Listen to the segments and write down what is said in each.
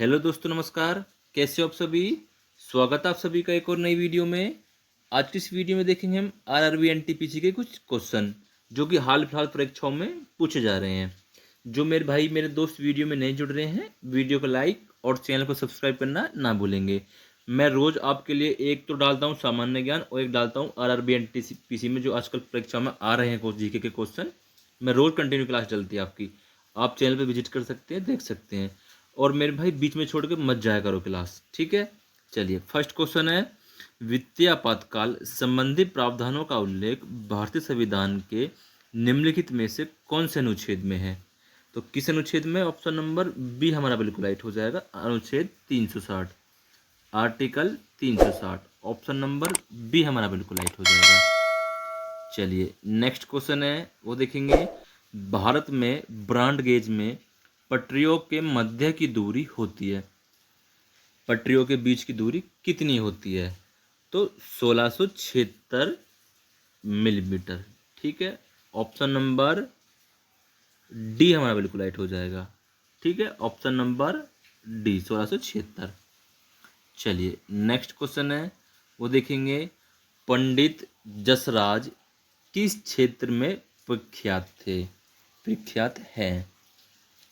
Hello दोस्तों, नमस्कार। कैसे हो आप सभी? स्वागत है आप सभी का एक और नई वीडियो में। आज की इस वीडियो में देखेंगे हम आरआरबी एनटीपीसी के कुछ क्वेश्चन जो कि हाल फिलहाल परीक्षाओं में पूछे जा रहे हैं। जो मेरे भाई मेरे दोस्त वीडियो में नहीं जुड़ रहे हैं, वीडियो को लाइक और चैनल को सब्सक्राइब करना ना भूलेंगे। मैं रोज आपके लिए एक तो डालता हूँ सामान्य ज्ञान और एक डालता हूँ आरआरबी एनटीपीसी में जो आजकल परीक्षा में आ रहे हैं जीके के क्वेश्चन। मैं रोज कंटिन्यू क्लास चलती है आपकी। आप चैनल पे विजिट कर सकते हैं, देख सकते हैं। और मेरे भाई बीच में छोड़ के मत जाया करो क्लास, ठीक है? चलिए, फर्स्ट क्वेश्चन है, वित्तीय आपातकाल संबंधी प्रावधानों का उल्लेख भारतीय संविधान के निम्नलिखित में से कौन से अनुच्छेद में है? तो किस अनुच्छेद में? ऑप्शन नंबर बी हमारा बिल्कुल राइट हो जाएगा, अनुच्छेद 360, आर्टिकल 360। ऑप्शन नंबर बी हमारा बिल्कुल राइट हो जाएगा। चलिए, नेक्स्ट क्वेश्चन है, वो देखेंगे, भारत में ब्रॉड गेज में पटरियों के मध्य की दूरी होती है, पटरियों के बीच की दूरी कितनी होती है? तो 1676 मिलीमीटर, ठीक है। ऑप्शन नंबर डी हमारा बिल्कुल राइट हो जाएगा, ठीक है। Option number D 1676। चलिए, नेक्स्ट क्वेश्चन है, वो देखेंगे, पंडित जसराज किस क्षेत्र में प्रख्यात हैं?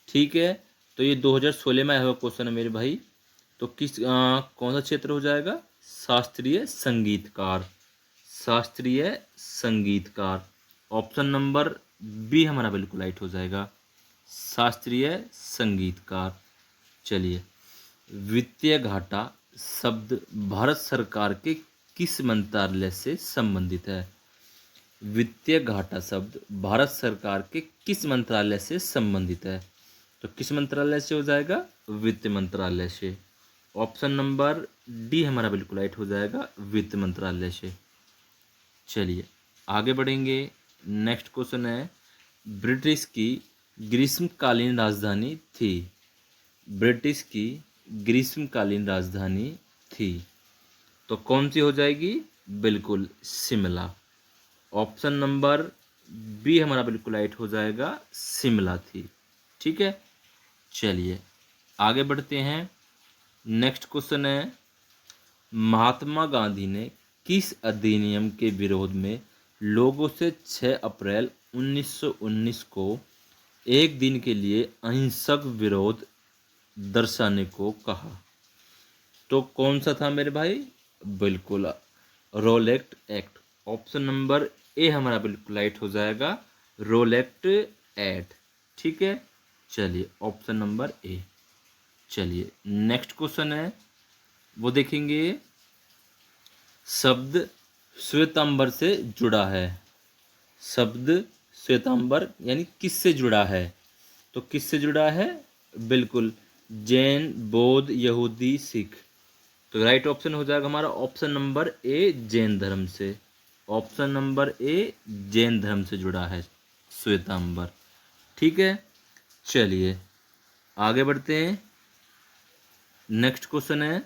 ठीक है। तो ये 2016 में आया हुआ क्वेश्चन है मेरे भाई। तो कौन सा क्षेत्र हो जाएगा? शास्त्रीय संगीतकार, शास्त्रीय संगीतकार। ऑप्शन नंबर बी हमारा बिल्कुल राइट हो जाएगा, शास्त्रीय संगीतकार। चलिए, वित्तीय घाटा शब्द भारत सरकार के किस मंत्रालय से संबंधित है? वित्तीय घाटा शब्द भारत सरकार के किस मंत्रालय से संबंधित है? तो किस मंत्रालय से हो जाएगा? वित्त मंत्रालय से। ऑप्शन नंबर डी हमारा बिल्कुल राइट हो जाएगा, वित्त मंत्रालय से। चलिए, आगे बढ़ेंगे। नेक्स्ट क्वेश्चन है, ब्रिटिश की ग्रीष्मकालीन राजधानी थी, ब्रिटिश की ग्रीष्मकालीन राजधानी थी, तो कौन सी हो जाएगी? बिल्कुल शिमला। ऑप्शन नंबर बी हमारा बिल्कुल राइट हो जाएगा, शिमला थी, ठीक है। चलिए, आगे बढ़ते हैं। नेक्स्ट क्वेश्चन है, महात्मा गांधी ने किस अधिनियम के विरोध में लोगों से 6 अप्रैल 1919 को एक दिन के लिए अहिंसक विरोध दर्शाने को कहा? तो कौन सा था मेरे भाई? बिल्कुल रोलेक्ट एक्ट। ऑप्शन नंबर ए हमारा बिल्कुल राइट हो जाएगा, रोलेक्ट एक्ट, ठीक है। चलिए, ऑप्शन नंबर ए। चलिए, नेक्स्ट क्वेश्चन है, वो देखेंगे, शब्द श्वेतांबर से जुड़ा है, शब्द श्वेतांबर यानी किससे जुड़ा है? तो किससे जुड़ा है? बिल्कुल जैन, बौद्ध, यहूदी, सिख। तो राइट ऑप्शन हो जाएगा हमारा ऑप्शन नंबर ए, जैन धर्म से। ऑप्शन नंबर ए, जैन धर्म से जुड़ा है श्वेतांबर, ठीक है। चलिए, आगे बढ़ते हैं। नेक्स्ट क्वेश्चन है,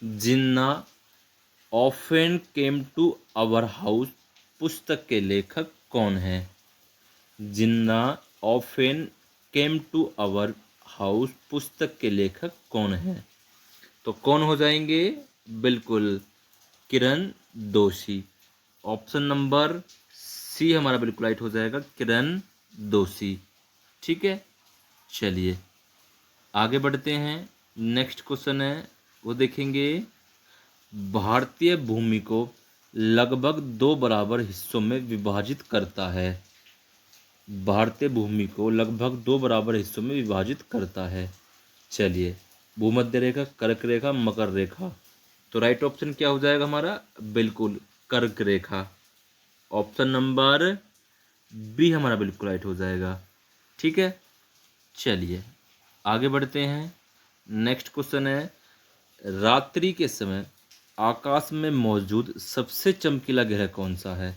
Jinnah often came to our house पुस्तक के लेखक कौन है? Jinnah often came to our house पुस्तक के लेखक कौन है? तो कौन हो जाएंगे? बिल्कुल किरण दोषी। ऑप्शन नंबर सी हमारा बिल्कुल राइट हो जाएगा, किरण दोषी, ठीक है। चलिए, आगे बढ़ते हैं। नेक्स्ट क्वेश्चन है, वो देखेंगे, भारतीय भूमि को लगभग 2 बराबर हिस्सों में विभाजित करता है, भारतीय भूमि को लगभग 2 बराबर हिस्सों में विभाजित करता है। चलिए, भूमध्य रेखा, कर्क रेखा, मकर रेखा। तो राइट ऑप्शन क्या हो जाएगा हमारा? बिल्कुल कर्क रेखा। ऑप्शन नंबर बी हमारा बिल्कुल राइट हो जाएगा, ठीक है। चलिए, आगे बढ़ते हैं। नेक्स्ट क्वेश्चन है, रात्रि के समय आकाश में मौजूद सबसे चमकीला ग्रह कौन सा है?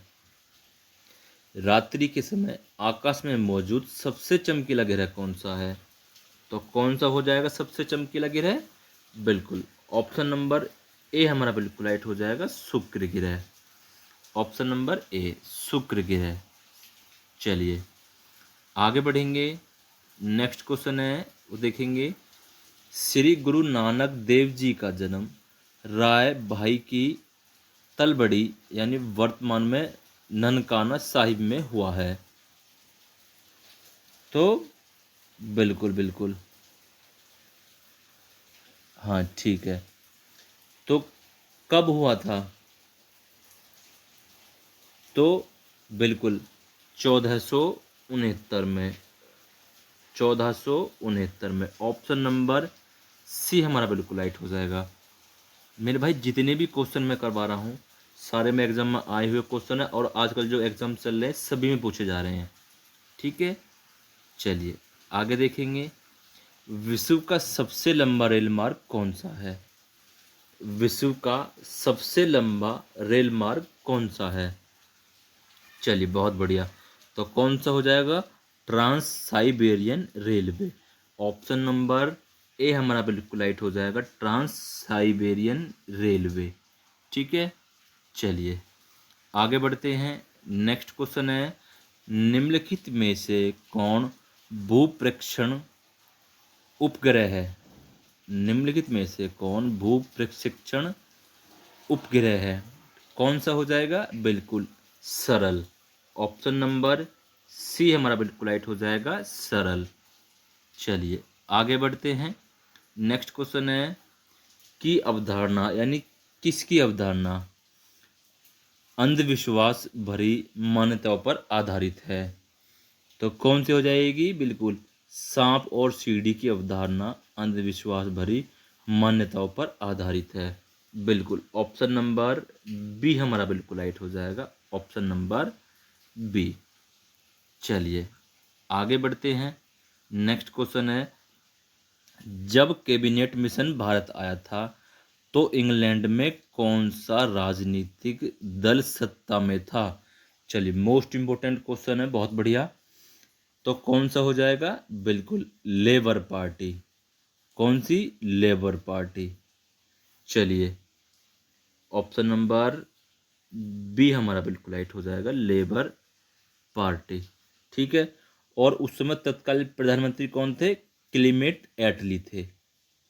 रात्रि के समय आकाश में मौजूद सबसे चमकीला ग्रह कौन सा है? तो कौन सा हो जाएगा सबसे चमकीला ग्रह? बिल्कुल ऑप्शन नंबर ए हमारा बिल्कुल राइट हो जाएगा, शुक्र ग्रह। ऑप्शन नंबर ए, शुक्र ग्रह। चलिए, आगे बढ़ेंगे। नेक्स्ट क्वेश्चन है, वो देखेंगे, श्री गुरु नानक देव जी का जन्म राय भाई की तलबड़ी यानी वर्तमान में ननकाना साहिब में हुआ है। तो बिल्कुल बिल्कुल, हाँ ठीक है। तो कब हुआ था? तो बिल्कुल 1469 में, 1469 में। ऑप्शन नंबर सी हमारा बिल्कुल राइट हो जाएगा। मेरे भाई जितने भी क्वेश्चन मैं करवा रहा हूँ सारे में एग्जाम में आए हुए क्वेश्चन है, और आजकल जो एग्जाम चल रहे हैं सभी में पूछे जा रहे हैं। ठीक है, चलिए आगे देखेंगे। विश्व का सबसे लंबा रेल मार्ग कौन सा है? विश्व का सबसे लंबा रेल मार्ग कौन सा है? चलिए बहुत बढ़िया। तो कौन सा हो जाएगा? Trans Siberian railway. Option number A हमारा बिल्कुल राइट हो जाएगा, ट्रांस साइबेरियन रेलवे। ठीक है, चलिए आगे बढ़ते हैं। नेक्स्ट क्वेश्चन है, निम्नलिखित में से कौन भूप्रक्षण उपग्रह है? निम्नलिखित में से कौन भूप्रक्षेक्षण उपग्रह है? कौन सा हो जाएगा? बिल्कुल सरल। ऑप्शन नंबर सी हमारा बिल्कुल राइट हो जाएगा, सरल। चलिए आगे बढ़ते हैं। नेक्स्ट क्वेश्चन है की अवधारणा यानी किसकी अवधारणा अंधविश्वास भरी मान्यताओं पर आधारित है? तो कौन सी हो जाएगी? बिल्कुल सांप और सीढ़ी की अवधारणा अंधविश्वास भरी मान्यताओं पर आधारित है। बिल्कुल ऑप्शन नंबर बी हमारा बिल्कुल राइट हो जाएगा, ऑप्शन नंबर बी। चलिए आगे बढ़ते हैं। नेक्स्ट क्वेश्चन है, जब कैबिनेट मिशन भारत आया था तो इंग्लैंड में कौन सा राजनीतिक दल सत्ता में था? चलिए मोस्ट इंपोर्टेंट क्वेश्चन है, बहुत बढ़िया। तो कौन सा हो जाएगा? बिल्कुल लेबर पार्टी। कौन सी? Labour Party. चलिए ऑप्शन नंबर बी हमारा बिल्कुल राइट हो जाएगा, लेबर पार्टी। ठीक है, और उस समय तत्कालीन प्रधानमंत्री कौन थे? क्लीमेट एटली थे।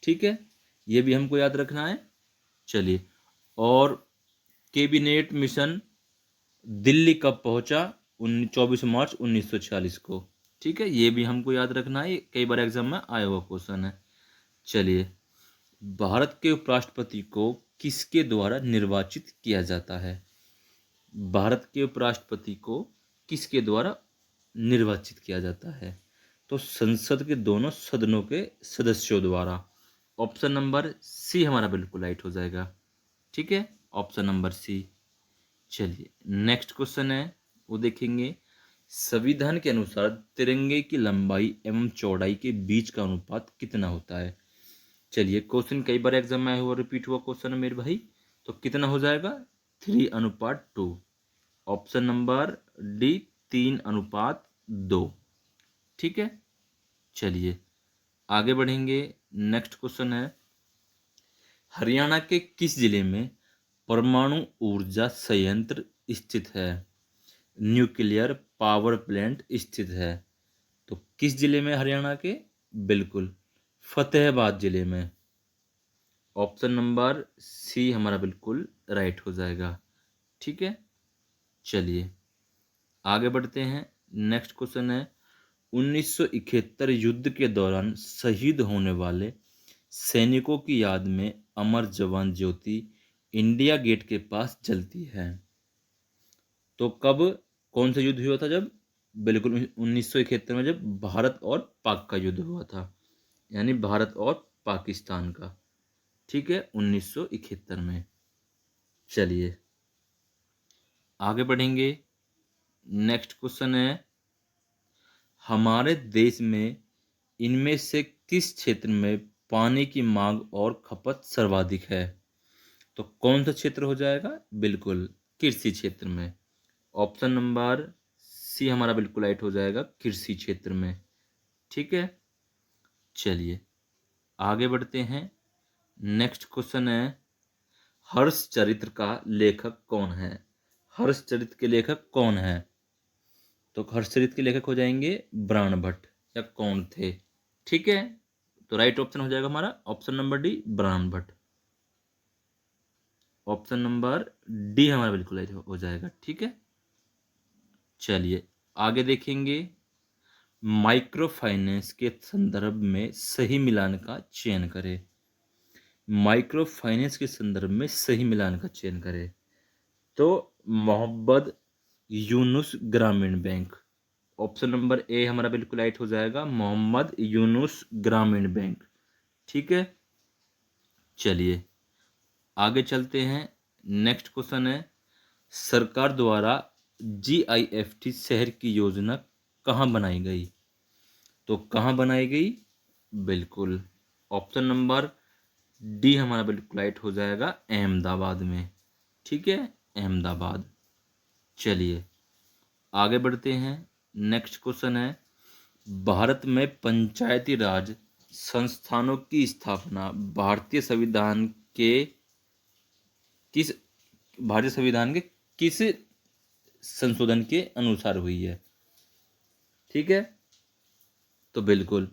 ठीक है, ये भी हमको याद रखना है। चलिए, और कैबिनेट मिशन दिल्ली कब पहुंचा? 24 मार्च 1946 को। ठीक है, ये भी हमको याद रखना है, कई बार एग्जाम में आया हुआ क्वेश्चन है। चलिए, भारत के उपराष्ट्रपति को किसके द्वारा निर्वाचित किया जाता है? भारत के उपराष्ट्रपति को किसके द्वारा निर्वाचित किया जाता है? तो संसद के दोनों सदनों के सदस्यों द्वारा। ऑप्शन नंबर सी हमारा बिल्कुल राइट हो जाएगा। ठीक है, ऑप्शन नंबर सी। चलिए नेक्स्ट क्वेश्चन है, वो देखेंगे। संविधान के अनुसार तिरंगे की लंबाई एवं चौड़ाई के बीच का अनुपात कितना होता है? चलिए क्वेश्चन कई बार एग्जाम में आया हुआ, रिपीट हुआ क्वेश्चन है मेरे भाई। तो कितना हो जाएगा? 3:2। Option number D 3:2। ठीक है, चलिए आगे बढ़ेंगे। नेक्स्ट क्वेश्चन है, हरियाणा के किस जिले में परमाणु ऊर्जा संयंत्र स्थित है? न्यूक्लियर पावर प्लांट स्थित है। तो किस जिले में हरियाणा के? बिल्कुल फतेहाबाद जिले में। ऑप्शन नंबर सी हमारा बिल्कुल राइट हो जाएगा। ठीक है, चलिए आगे बढ़ते हैं। नेक्स्ट क्वेश्चन है, 1971 युद्ध के दौरान शहीद होने वाले सैनिकों की याद में अमर जवान ज्योति इंडिया गेट के पास जलती है। तो कब, कौन सा युद्ध हुआ था जब? बिल्कुल 1971 में, जब भारत और पाक का युद्ध हुआ था, यानी भारत और पाकिस्तान का। ठीक है, 1971 में। चलिए आगे बढ़ेंगे। नेक्स्ट क्वेश्चन है, हमारे देश में इनमें से किस क्षेत्र में पानी की मांग और खपत सर्वाधिक है? तो कौन सा क्षेत्र हो जाएगा? बिल्कुल कृषि क्षेत्र में। ऑप्शन नंबर सी हमारा बिल्कुल राइट हो जाएगा, कृषि क्षेत्र में। ठीक है, चलिए आगे बढ़ते हैं। नेक्स्ट क्वेश्चन है, हर्षचरित्र का लेखक कौन है? हर्षचरित्र के लेखक कौन है? तो हर्षचरित्र के लेखक हो जाएंगे ब्राह्मण भट्ट, या कौन थे? ठीक है, तो राइट ऑप्शन हो जाएगा हमारा option number D, Brahmbhatt. Option number D हमारा बिल्कुल राइट हो जाएगा। ठीक है, चलिए आगे देखेंगे। माइक्रो फाइनेंस के संदर्भ में सही मिलान का चयन करें। माइक्रो फाइनेंस के संदर्भ में सही मिलान का चयन करें तो मोहम्मद यूनुस ग्रामीण बैंक, ऑप्शन नंबर ए हमारा बिल्कुल राइट हो जाएगा, मोहम्मद यूनुस ग्रामीण बैंक। ठीक है, चलिए आगे चलते हैं। नेक्स्ट क्वेश्चन है, सरकार द्वारा GIFT शहर की योजना कहाँ बनाई गई? तो कहाँ बनाई गई? बिल्कुल ऑप्शन नंबर डी हमारा बिल्कुल राइट हो जाएगा, अहमदाबाद में। ठीक है, अहमदाबाद। चलिए आगे बढ़ते हैं। नेक्स्ट क्वेश्चन है, भारत में पंचायती राज संस्थानों की स्थापना भारतीय संविधान के किस संशोधन के अनुसार हुई है? ठीक है, तो बिल्कुल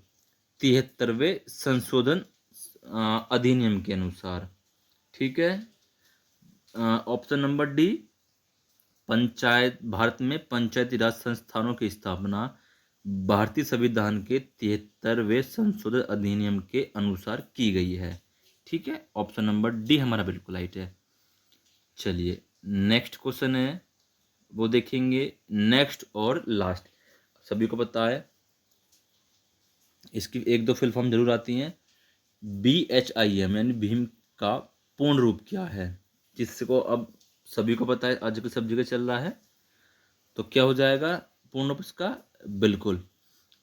73वें संशोधन अधिनियम के अनुसार। ठीक है, ऑप्शन नंबर डी, भारत में पंचायती राज संस्थानों की स्थापना भारतीय संविधान के 73वें संशोधन अधिनियम के अनुसार की गई है। ठीक है, ऑप्शन नंबर डी हमारा बिल्कुल राइट है। चलिए नेक्स्ट क्वेश्चन है, वो देखेंगे। नेक्स्ट और लास्ट, सभी को पता है इसकी एक दो फुल फॉर्म जरूर आती हैं। BHIM यानी भीम का पूर्ण रूप क्या है? जिसको अब सभी को पता है, आज की सब जगह चल रहा है। तो क्या हो जाएगा पूर्ण रूप इसका? बिल्कुल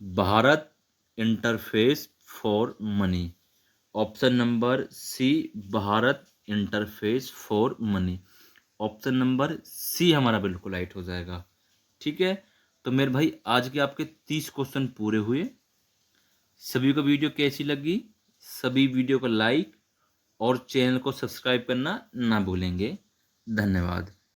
Bharat interface for money. Option number C, Bharat interface for money. Option number C हमारा बिल्कुल राइट हो जाएगा। ठीक है, तो मेरे भाई आज के आपके 30 क्वेश्चन पूरे हुए। सभी को वीडियो कैसी लगी? सभी वीडियो को लाइक और चैनल को सब्सक्राइब करना ना भूलेंगे। धन्यवाद।